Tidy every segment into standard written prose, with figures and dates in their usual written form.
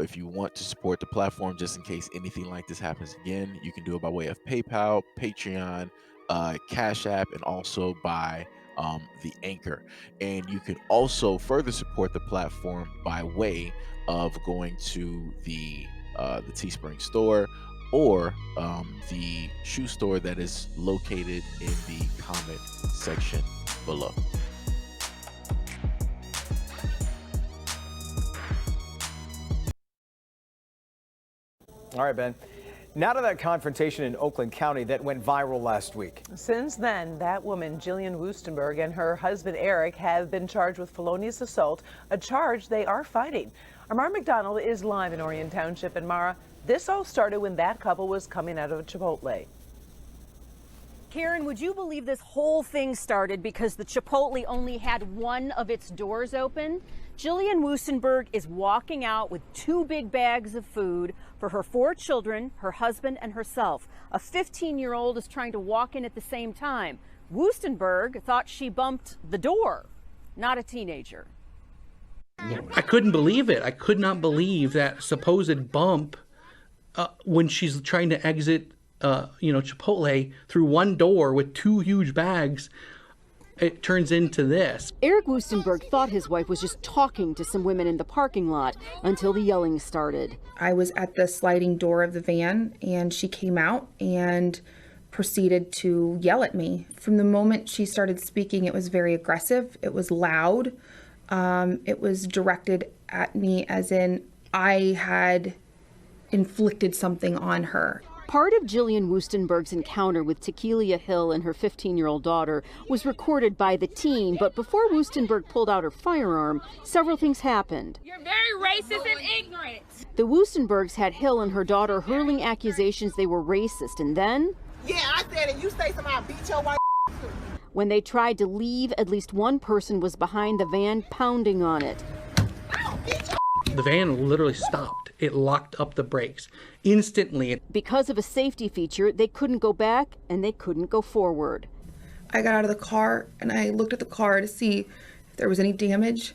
If you want to support the platform, just in case anything like this happens again, you can do it by way of PayPal, Patreon, Cash App, and also by the Anchor. And you can also further support the platform by way of going to the Teespring store or the shoe store that is located in the comment section below. All right, Ben. Now to that confrontation in Oakland County that went viral last week. Since then, that woman, Jillian Wuestenberg, and her husband, Eric, have been charged with felonious assault, a charge they are fighting. Our Mara McDonald is live in Orion Township. And Mara, this all started when that couple was coming out of a Chipotle. Karen, would you believe this whole thing started because the Chipotle only had one of its doors open? Jillian Wuestenberg is walking out with 2 big bags of food for her 4 children, her husband, and herself. A 15-year-old is trying to walk in at the same time. Wuestenberg thought she bumped the door, not a teenager. I couldn't believe it. I could not believe that supposed bump when she's trying to exit Chipotle through one door with 2 huge bags. It turns into this. Eric Wuestenberg thought his wife was just talking to some women in the parking lot until the yelling started. I was at the sliding door of the van and she came out and proceeded to yell at me. From the moment she started speaking, it was very aggressive. It was loud. It was directed at me as in I had inflicted something on her. Part of Jillian Wuestenberg's encounter with Tequila Hill and her 15-year-old daughter was recorded by the teen, but before Wuestenberg pulled out her firearm, several things happened. You're very racist and ignorant. The Wuestenbergs had Hill and her daughter hurling accusations they were racist, and then... Yeah, I said it. You say something, I'll beat your white. When they tried to leave, at least one person was behind the van pounding on it. The van literally stopped. It locked up the brakes instantly. Because of a safety feature, they couldn't go back and they couldn't go forward. I got out of the car and I looked at the car to see if there was any damage.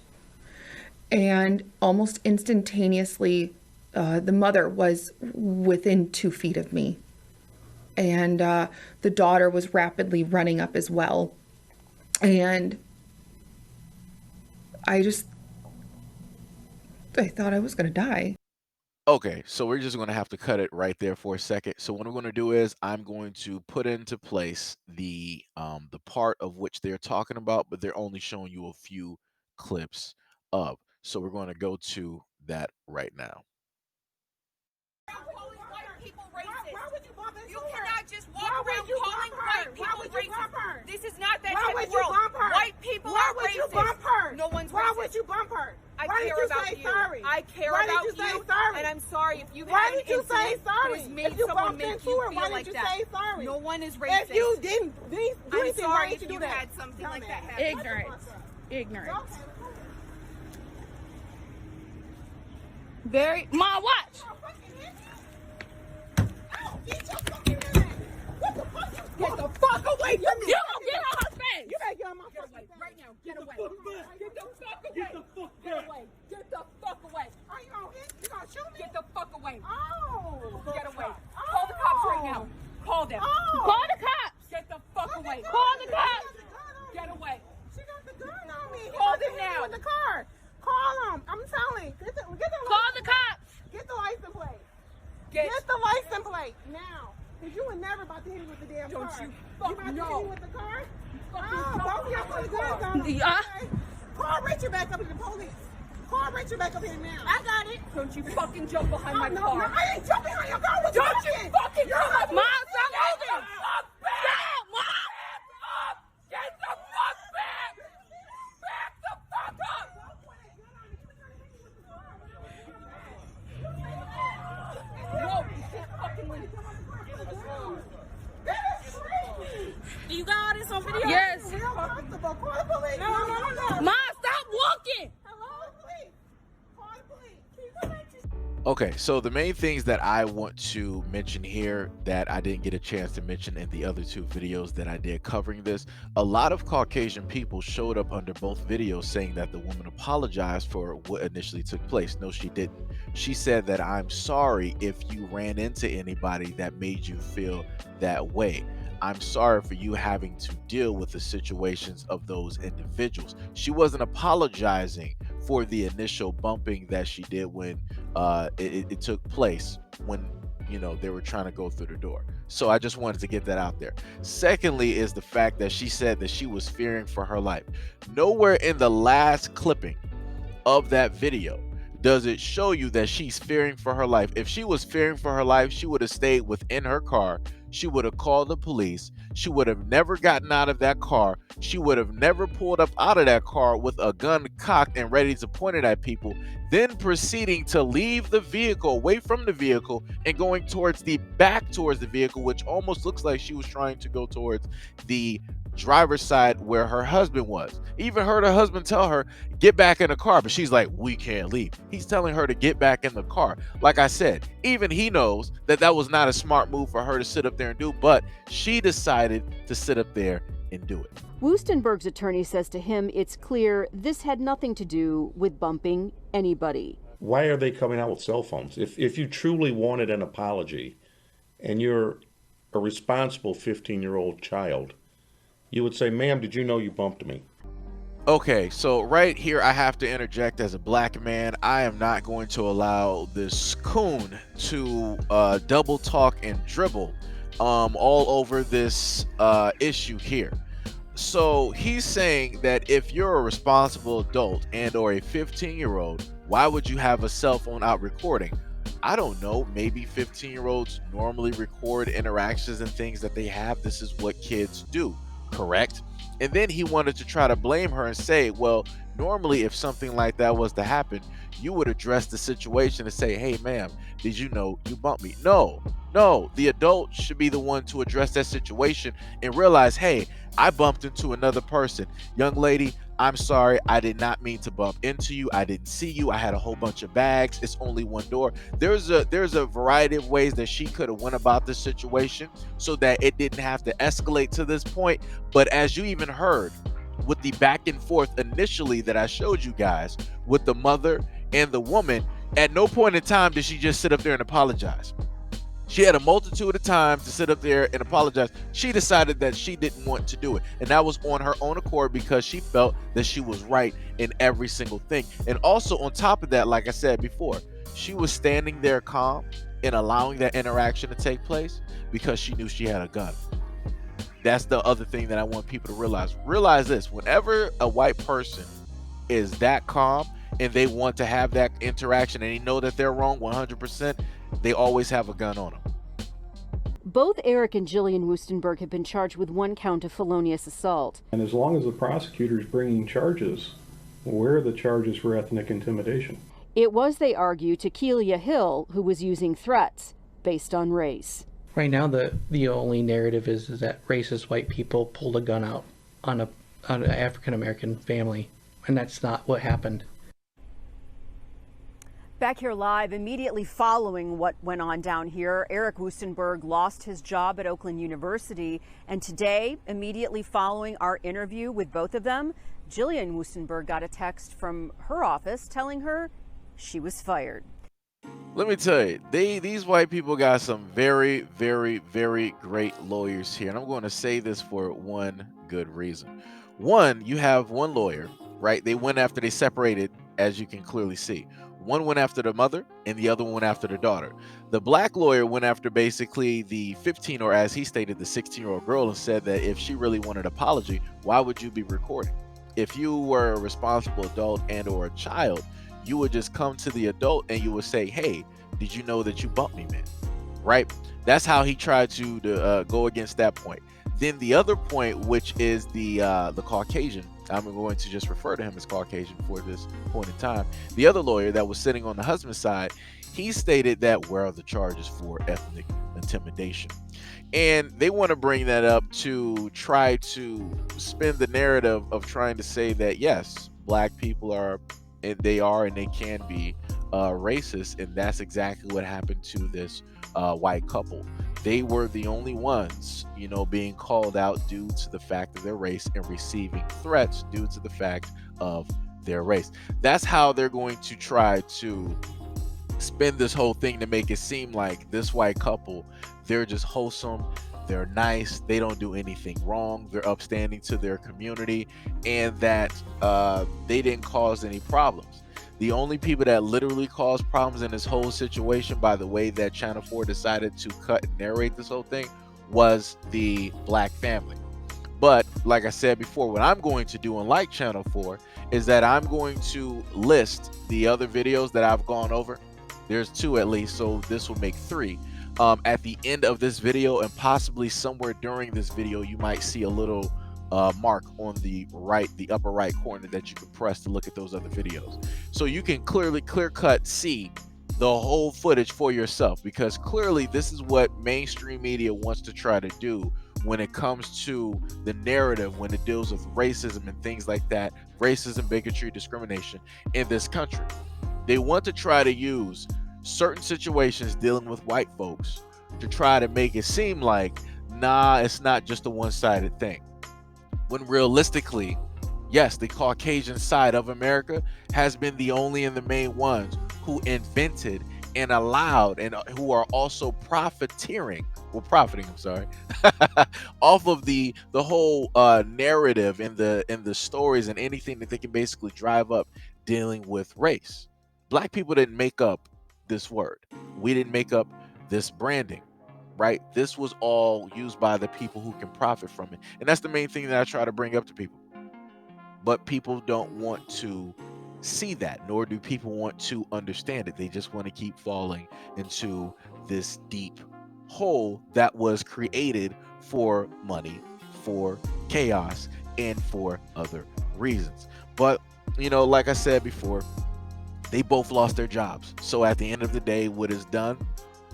And almost instantaneously, the mother was within 2 feet of me. And the daughter was rapidly running up as well. And I thought I was going to die. Okay, so we're just going to have to cut it right there for a second. So what I'm going to do is I'm going to put into place the part of which they're talking about, but they're only showing you a few clips of. So we're going to go to that right now. You cannot just walk around calling white people racist. This is not that type of world. White people are racist. Why would you bump her? No one's racist. Why would you bump her? I care about you. I care about you. And I'm sorry if you had an incident that has made someone make you feel like that. No one is racist. If you didn't do I'm anything, sorry why if did you you do that? had something like that happen. Ignorance. Ignorance. Very. Ma, watch. Get the fuck away from me! You gonna get on her face! You better get on my face Right now, get away. Get the fuck away! Get away. Get the fuck away. Are you gonna hit? You gonna shoot me? Get the fuck away. Oh! Get away. Call the cops right now. Call them. Oh! Call the cops! Get the fuck away. Call the cops! Get away. She got the gun on me. Call them now. With the car. Call them. I'm telling. Get the Call the cops! Get the license plate. Get the license plate now. Cause you were never about to hit me with the damn car. Don't you about fucking to hit know. me with the car? Fucking Both of y'all put the guns on me. Yeah. Okay? Call Richard back up to the police. Call Richard back up here now. I got it. Don't you fucking jump behind my No, car. I ain't jumping on your car. What Don't you fucking You're jump. Ma, stop moving! Fuck back! Up! Get the fuck back! Back the fuck up! No, you can't fucking leave. You got all this on video? Yes. Call the police. No. Ma, stop walking! Hello, police. Call the police. Can you go back to Okay, so the main things that I want to mention here that I didn't get a chance to mention in the other two videos that I did covering this, a lot of Caucasian people showed up under both videos saying that the woman apologized for what initially took place. No, she didn't. She said that I'm sorry if you ran into anybody that made you feel that way. I'm sorry for you having to deal with the situations of those individuals. She wasn't apologizing for the initial bumping that she did when it took place, when they were trying to go through the door. So I just wanted to get that out there. Secondly is the fact that she said that she was fearing for her life. Nowhere in the last clipping of that video does it show you that she's fearing for her life. If she was fearing for her life, she would have stayed within her car. She would have called the police. She would have never gotten out of that car. She would have never pulled up out of that car with a gun cocked and ready to point it at people, then proceeding to leave the vehicle, away from the vehicle, and going towards the vehicle, which almost looks like she was trying to go towards the driver's side where her husband was. Even heard her husband tell her, get back in the car, but she's like, we can't leave. He's telling her to get back in the car. Like I said, even he knows that that was not a smart move for her to sit up there and do, but she decided to sit up there and do it. Wuestenberg's attorney says to him it's clear this had nothing to do with bumping anybody. Why are they coming out with cell phones? If you truly wanted an apology and you're a responsible 15-year-old child, you would say, ma'am, did you know you bumped me? Okay, so right here I have to interject as a black man. I am not going to allow this coon to double talk and dribble all over this issue here. So he's saying that if you're a responsible adult and or a 15-year-old, why would you have a cell phone out recording? I don't know, maybe 15-year-olds normally record interactions and things that they have. This is what kids do, correct? And then he wanted to try to blame her and say, well, normally if something like that was to happen, you would address the situation and say, hey, ma'am, did you know you bumped me? No, the adult should be the one to address that situation and realize, hey, I bumped into another person. Young lady, I'm sorry. I did not mean to bump into you. I didn't see you. I had a whole bunch of bags. It's only one door. There's a variety of ways that she could have went about this situation so that it didn't have to escalate to this point. But as you even heard with the back and forth initially that I showed you guys with the mother and the woman, at no point in time did she just sit up there and apologize. She had a multitude of times to sit up there and apologize. She decided that she didn't want to do it. And that was on her own accord because she felt that she was right in every single thing. And also on top of that, like I said before, she was standing there calm and allowing that interaction to take place because she knew she had a gun. That's the other thing that I want people to realize. Realize this, whenever a white person is that calm and they want to have that interaction and they know that they're wrong 100%, they always have a gun on them. Both Eric and Jillian Wuestenberg have been charged with one count of felonious assault. And as long as the prosecutor's bringing charges, where are the charges for ethnic intimidation? It was, they argue, Tequila Hill who was using threats based on race. Right now, the only narrative is that racist white people pulled a gun out on an African-American family, and that's not what happened. Back here live, immediately following what went on down here, Eric Wuestenberg lost his job at Oakland University. And today, immediately following our interview with both of them, Jillian Wuestenberg got a text from her office telling her she was fired. Let me tell you, these white people got some very, very, very great lawyers here. And I'm going to say this for one good reason. One, you have one lawyer, right? They went after, they separated, as you can clearly see. One went after the mother and the other one went after the daughter. The black lawyer went after basically the 15, or as he stated, the 16-year-old girl, and said that if she really wanted an apology, why would you be recording? If you were a responsible adult and or a child, you would just come to the adult and you would say, hey, did you know that you bumped me, man? Right? That's how he tried to go against that point. Then the other point, which is the Caucasian, I'm going to just refer to him as Caucasian for this point in time. The other lawyer that was sitting on the husband's side, he stated that where are the charges for ethnic intimidation? And they want to bring that up to try to spin the narrative of trying to say that, yes, black people are, and they can be racist, and that's exactly what happened to this white couple. They were the only ones, you know, being called out due to the fact of their race and receiving threats due to the fact of their race. That's how they're going to try to spin this whole thing to make it seem like this white couple, they're just wholesome, they're nice, they don't do anything wrong, they're upstanding to their community, and that they didn't cause any problems. The only people that literally caused problems in this whole situation, by the way that Channel 4 decided to cut and narrate this whole thing, was the black family. But like I said before, what I'm going to do, unlike Channel 4, is that I'm going to list the other videos that I've gone over. There's 2 at least, so this will make 3. At the end of this video, and possibly somewhere during this video, you might see a little mark on the upper right corner that you can press to look at those other videos. So you can clear cut see the whole footage for yourself, because clearly this is what mainstream media wants to try to do when it comes to the narrative, when it deals with racism and things like that, racism, bigotry, discrimination in this country. They want to try to use certain situations dealing with white folks to try to make it seem like, nah, it's not just a one-sided thing. When realistically, yes, the Caucasian side of America has been the only and the main ones who invented and allowed, and who are also profiting, I'm sorry, off of the whole narrative and the stories and anything that they can basically drive up dealing with race. Black people didn't make up this word. We didn't make up this branding, right? This was all used by the people who can profit from it. And that's the main thing that I try to bring up to people. But people don't want to see that, nor do people want to understand it. They just want to keep falling into this deep hole that was created for money, for chaos, and for other reasons. But, you know, like I said before, they both lost their jobs. So at the end of the day, what is done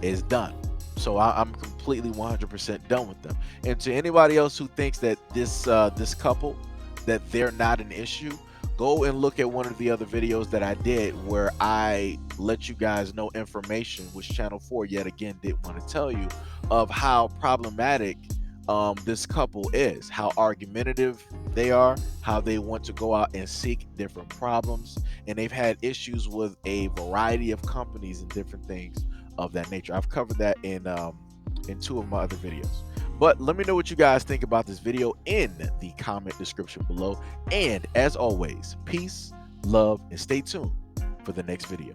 is done. So I'm completely 100% done with them. And to anybody else who thinks that this couple, that they're not an issue, go and look at one of the other videos that I did where I let you guys know information, which Channel 4 yet again didn't want to tell you, of how problematic this couple is, how argumentative they are, how they want to go out and seek different problems, and they've had issues with a variety of companies and different things of that nature. I've covered that in 2 of my other videos. But let me know what you guys think about this video in the comment description below. And as always, peace, love, and stay tuned for the next video.